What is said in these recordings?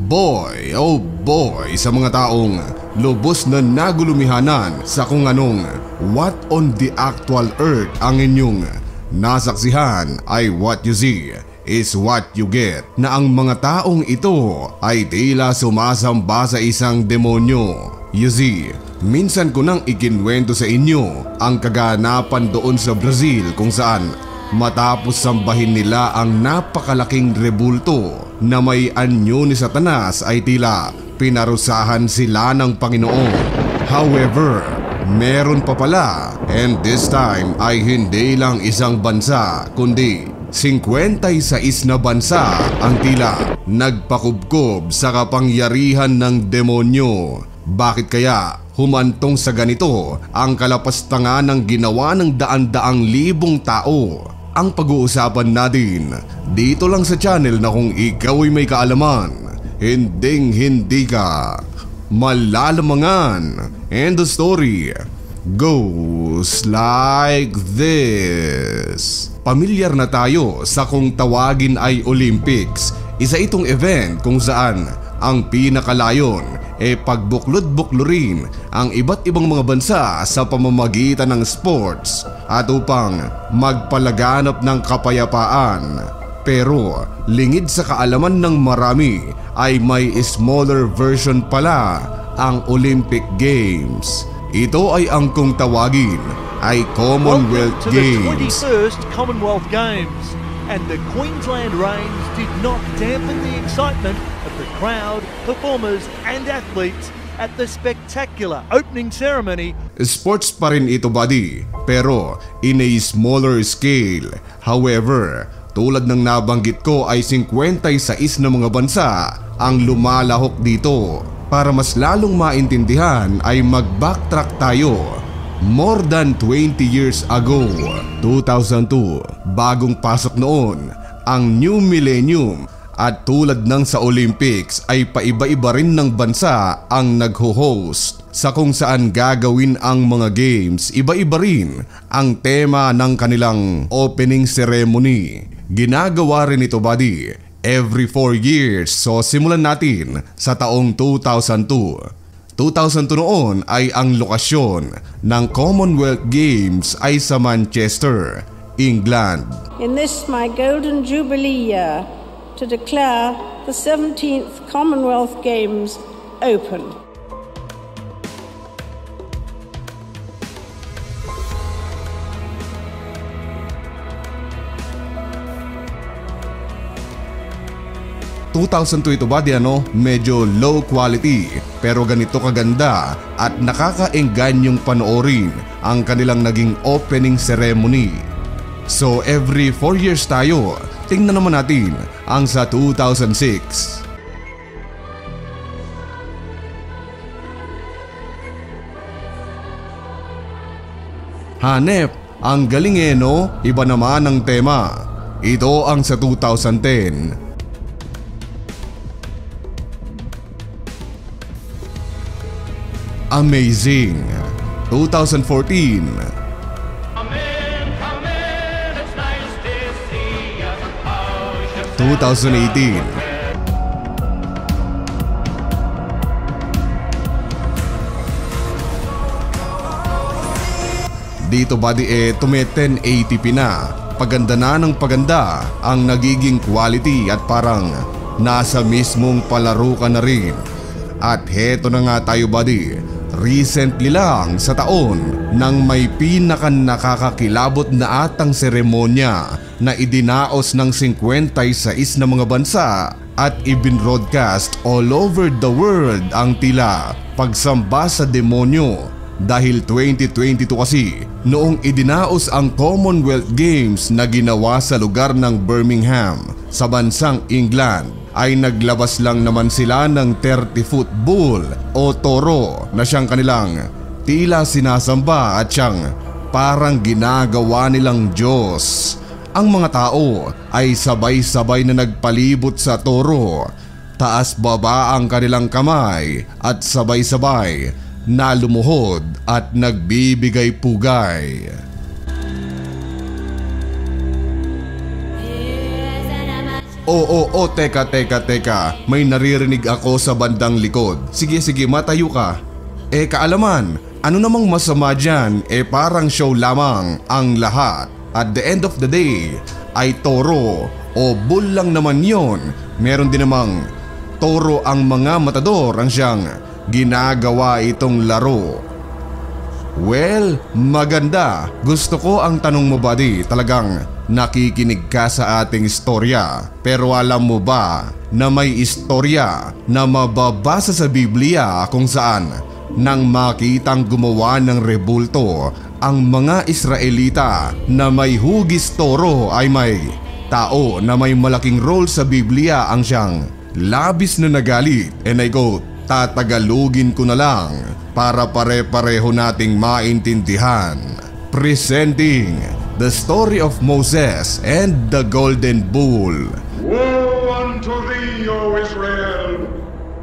boy, oh boy sa mga taong lubos na nagulumihanan sa kung anong what on the actual earth ang inyong nasaksihan ay what you see is what you get, na ang mga taong ito ay tila sumasamba sa isang demonyo. You see, minsan ko nang ikinwento sa inyo ang kaganapan doon sa Brazil kung saan matapos sambahin nila ang napakalaking rebulto na may anyo ni Satanas ay tila pinarusahan sila ng Panginoon. However, meron pa pala, and this time ay hindi lang isang bansa kundi 56 na bansa ang tila nagpakubkob sa kapangyarihan ng demonyo. Bakit kaya humantong sa ganito ang kalapastangan ng ginawa ng daan-daang libong tao? Ang pag-uusapan natin dito lang sa channel na kung ikaw ay may kaalaman, hinding-hindi ka malalamangan. And the story goes like this. Pamilyar na tayo sa kung tawagin ay Olympics. Isa itong event kung saan ang pinakalayon pagbuklod-buklurin ang iba't ibang mga bansa sa pamamagitan ng sports at upang magpalaganap ng kapayapaan. Pero lingid sa kaalaman ng marami ay may smaller version pala ang Olympic Games. Ito ay ang kung tawagin ay Commonwealth Games. Welcome to the 21st Commonwealth Games, and the Queensland Rains did not dampen the excitement of the crowd, performers and athletes at the spectacular opening ceremony. Sports pa rin ito, buddy, pero in a smaller scale. However, tulad ng nabanggit ko ay 56 na mga bansa ang lumalahok dito. Para mas lalong maintindihan ay mag-backtrack tayo. More than 20 years ago, 2002, bagong pasok noon ang New Millennium, at tulad ng sa Olympics ay paiba-iba rin ng bansa ang nagho-host. Sa kung saan gagawin ang mga games, iba-iba rin ang tema ng kanilang opening ceremony. Ginagawa rin ito, buddy, every 4 years. So simulan natin sa taong 2002. 2002 noon ay ang lokasyon ng Commonwealth Games ay sa Manchester, England. In this my golden jubilee year, to declare the 17th Commonwealth Games open. Ito ba di medyo low quality pero ganito kaganda at nakakaengganyong panoorin ang kanilang naging opening ceremony. So every 4 years tayo, tingnan naman natin ang sa 2006. Hanep, ang galing no? Iba naman ang tema. Ito ang sa 2010. Amazing. 2014. 2018. Dito buddy tume 1080p na. Paganda na ng paganda ang nagiging quality at parang nasa mismong palaro ka na rin. At heto na nga tayo buddy, recently lang sa taon nang may nakakakilabot na atang seremonya na idinaos ng 56 na mga bansa at ibinroadcast all over the world ang tila pagsamba sa demonyo. Dahil 2022 kasi noong idinaos ang Commonwealth Games na ginawa sa lugar ng Birmingham sa bansang England, ay naglabas lang naman sila ng 30-foot bull o toro na siyang kanilang tila sinasamba at siyang parang ginagawa nilang Diyos. Ang mga tao ay sabay-sabay na nagpalibot sa toro, taas baba ang kanilang kamay at sabay-sabay na lumuhod at nagbibigay pugay. Teka. May naririnig ako sa bandang likod. Sige, matayo ka. Kaalaman, ano namang masama dyan? Parang show lamang ang lahat. At the end of the day, ay toro o bull lang naman yon. Meron din namang toro ang mga matador ang siyang ginagawa itong laro. Well, maganda. Gusto ko ang tanong mo, buddy. Talagang nakikinig ka sa ating istorya. Pero alam mo ba na may istorya na mababasa sa Biblia kung saan nang makitang gumawa ng rebulto ang mga Israelita na may hugis toro ay may tao na may malaking role sa Biblia ang siyang labis na nagalit. And I quote, tatagalugin ko na lang para pare-pareho nating maintindihan. Presenting the story of Moses and the Golden Bull. Woe unto thee, O Israel!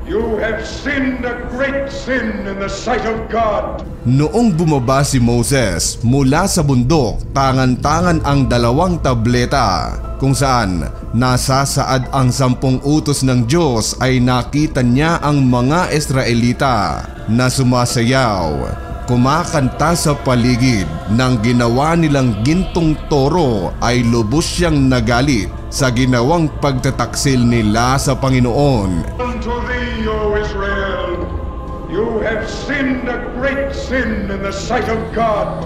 You have sinned a great sin in the sight of God. Noong bumaba si Moses mula sa bundok, tangan-tangan ang 2 tableta kung saan nasasaad ang 10 utos ng Diyos ay nakita niya ang mga Israelita na sumasayaw, kumakanta sa paligid. Nang ginawa nilang gintong toro ay lubos siyang nagalit sa ginawang pagtataksil nila sa Panginoon. Unto thee, O Israel, you have sinned a great sin in the sight of God.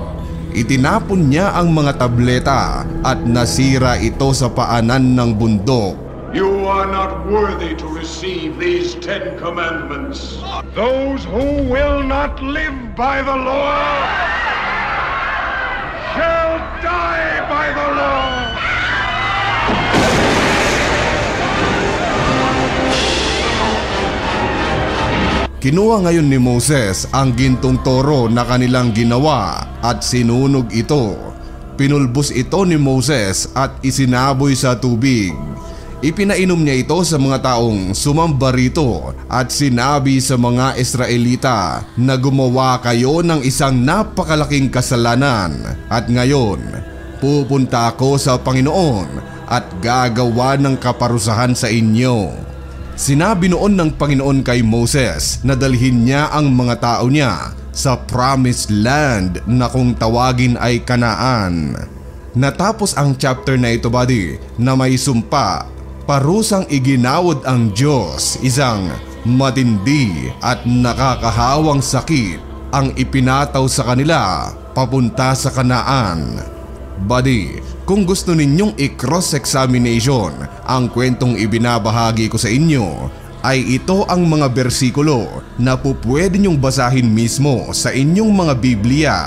Itinapon niya ang mga tableta at nasira ito sa paanan ng bundok. You are not worthy to receive these 10 commandments. Those who will not live by the law shall die by the law. Kinuha ngayon ni Moses ang gintong toro na kanilang ginawa at sinunog ito. Pinulbos ito ni Moses at isinaboy sa tubig. Ipinainom niya ito sa mga taong sumamba rito at sinabi sa mga Israelita na gumawa kayo ng isang napakalaking kasalanan at ngayon pupunta ako sa Panginoon at gagawa ng kaparusahan sa inyo. Sinabi noon ng Panginoon kay Moses na dalhin niya ang mga tao niya sa promised land na kung tawagin ay Kanaan. Natapos ang chapter na ito, buddy, na may sumpa. Parusang iginawad ang Diyos, isang matindi at nakakahawang sakit ang ipinataw sa kanila papunta sa Kanaan. Buddy, kung gusto ninyong i-cross-examination ang kwentong ibinabahagi ko sa inyo, ay ito ang mga bersikulo na pupwede nyong basahin mismo sa inyong mga Biblia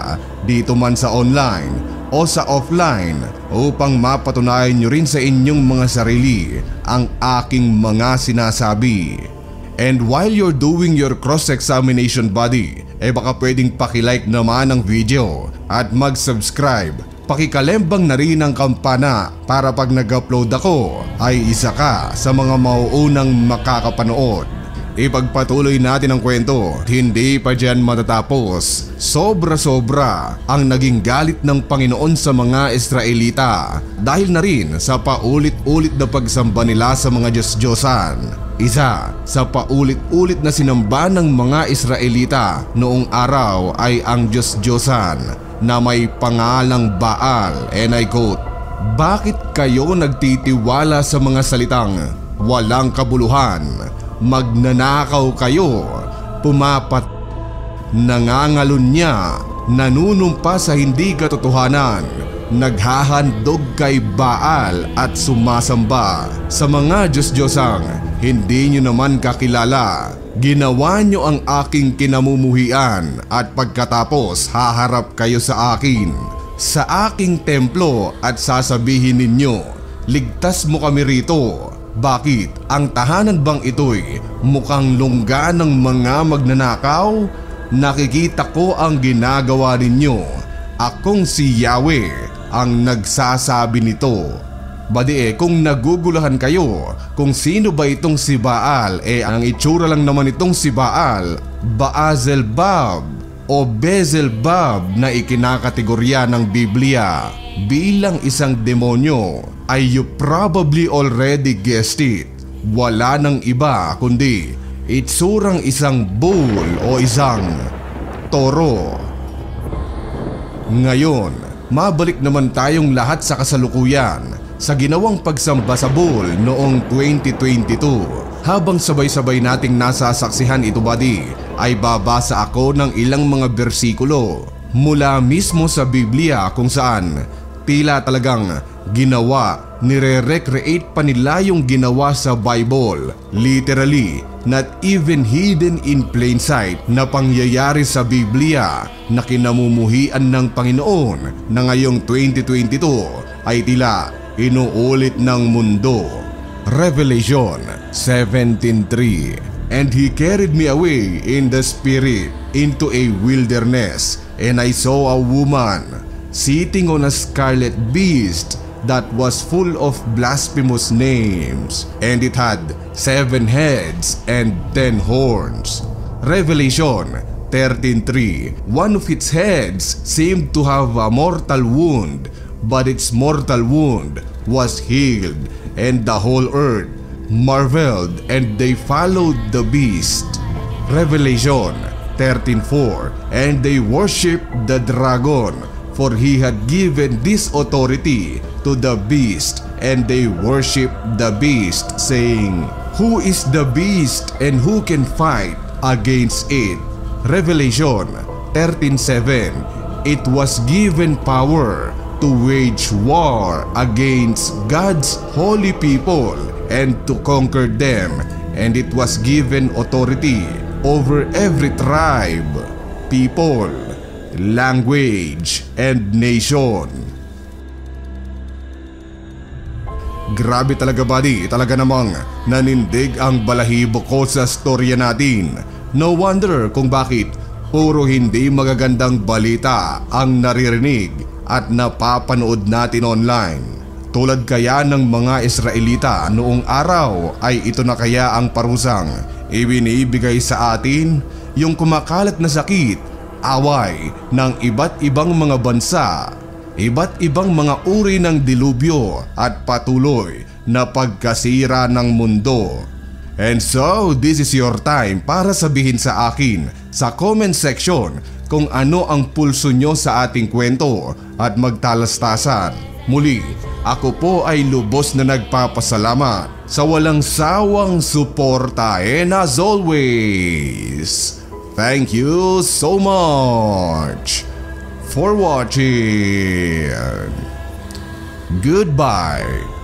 dito man sa online o sa offline upang mapatunayan nyo rin sa inyong mga sarili ang aking mga sinasabi. And while you're doing your cross-examination, buddy, baka pwedeng pakilike naman ang video at mag-subscribe. Pakikalembang na rin ang kampana para pag nag-upload ako ay isa ka sa mga mauunang makakapanood. Ipagpatuloy natin ang kwento, hindi pa dyan matatapos. Sobra-sobra ang naging galit ng Panginoon sa mga Israelita dahil na rin sa paulit-ulit na pagsamba nila sa mga Diyos-Diyosan. Isa sa paulit-ulit na sinamba ng mga Israelita noong araw ay ang Diyos-Diyosan na may pangalang Baal. And I quote, "Bakit kayo nagtitiwala sa mga salitang walang kabuluhan? Magnanakaw kayo, nangangalunya, nanunumpa sa hindi katotohanan, naghahandog kay Baal at sumasamba sa mga Diyos-Diyosang hindi nyo naman kakilala. Ginawa nyo ang aking kinamumuhian at pagkatapos haharap kayo sa akin, sa aking templo at sasabihin ninyo, ligtas mo kami rito. Bakit? Ang tahanan bang ito'y mukhang lungga ng mga magnanakaw? Nakikita ko ang ginagawa ninyo. Akong si Yahweh ang nagsasabi nito." Badi kung nagugulahan kayo kung sino ba itong si Baal, ang itsura lang naman itong si Baal, Baalzebub o Beelzebub na ikinakategorya ng Biblia. bilang isang demonyo ay you probably already guessed it. Wala nang iba kundi itsurang isang bull o isang toro. Ngayon, mabalik naman tayong lahat sa kasalukuyan sa ginawang pagsamba sa bull noong 2022. Habang sabay-sabay nating nasasaksihan ito buddy, ay babasa ako ng ilang mga bersikulo mula mismo sa Biblia kung saan tila talagang ginawa, nire-recreate pa nila yung ginawa sa Bible. Literally, not even hidden in plain sight na pangyayari sa Biblia na kinamumuhian ng Panginoon na ngayong 2022 ay tila inuulit ng mundo. Revelation 17:3. And he carried me away in the spirit into a wilderness, and I saw a woman sitting on a scarlet beast that was full of blasphemous names, and it had 7 heads and 10 horns. Revelation 13:3. One of its heads seemed to have a mortal wound, but its mortal wound was healed, and the whole earth marveled, and they followed the beast. Revelation 13:4. And they worshipped the dragon, for he had given this authority to the beast, and they worshipped the beast, saying, Who is the beast, and who can fight against it? Revelation 13:7. It was given power to wage war against God's holy people and to conquer them, and it was given authority over every tribe, people, language, and nation. Grabe talaga buddy, talaga namang nanindig ang balahibo ko sa storya natin. No wonder kung bakit puro hindi magagandang balita ang naririnig at napapanood natin online. Tulad kaya ng mga Israelita noong araw ay ito na kaya ang parusang ibinibigay sa atin, yung kumakalat na sakit, away ng iba't ibang mga bansa, iba't ibang mga uri ng dilubyo at patuloy na pagkasira ng mundo. And so, this is your time para sabihin sa akin sa comment section kung ano ang pulso nyo sa ating kwento at magtalastasan. Muli, ako po ay lubos na nagpapasalamat sa walang sawang suporta, and as always, thank you so much for watching. Goodbye.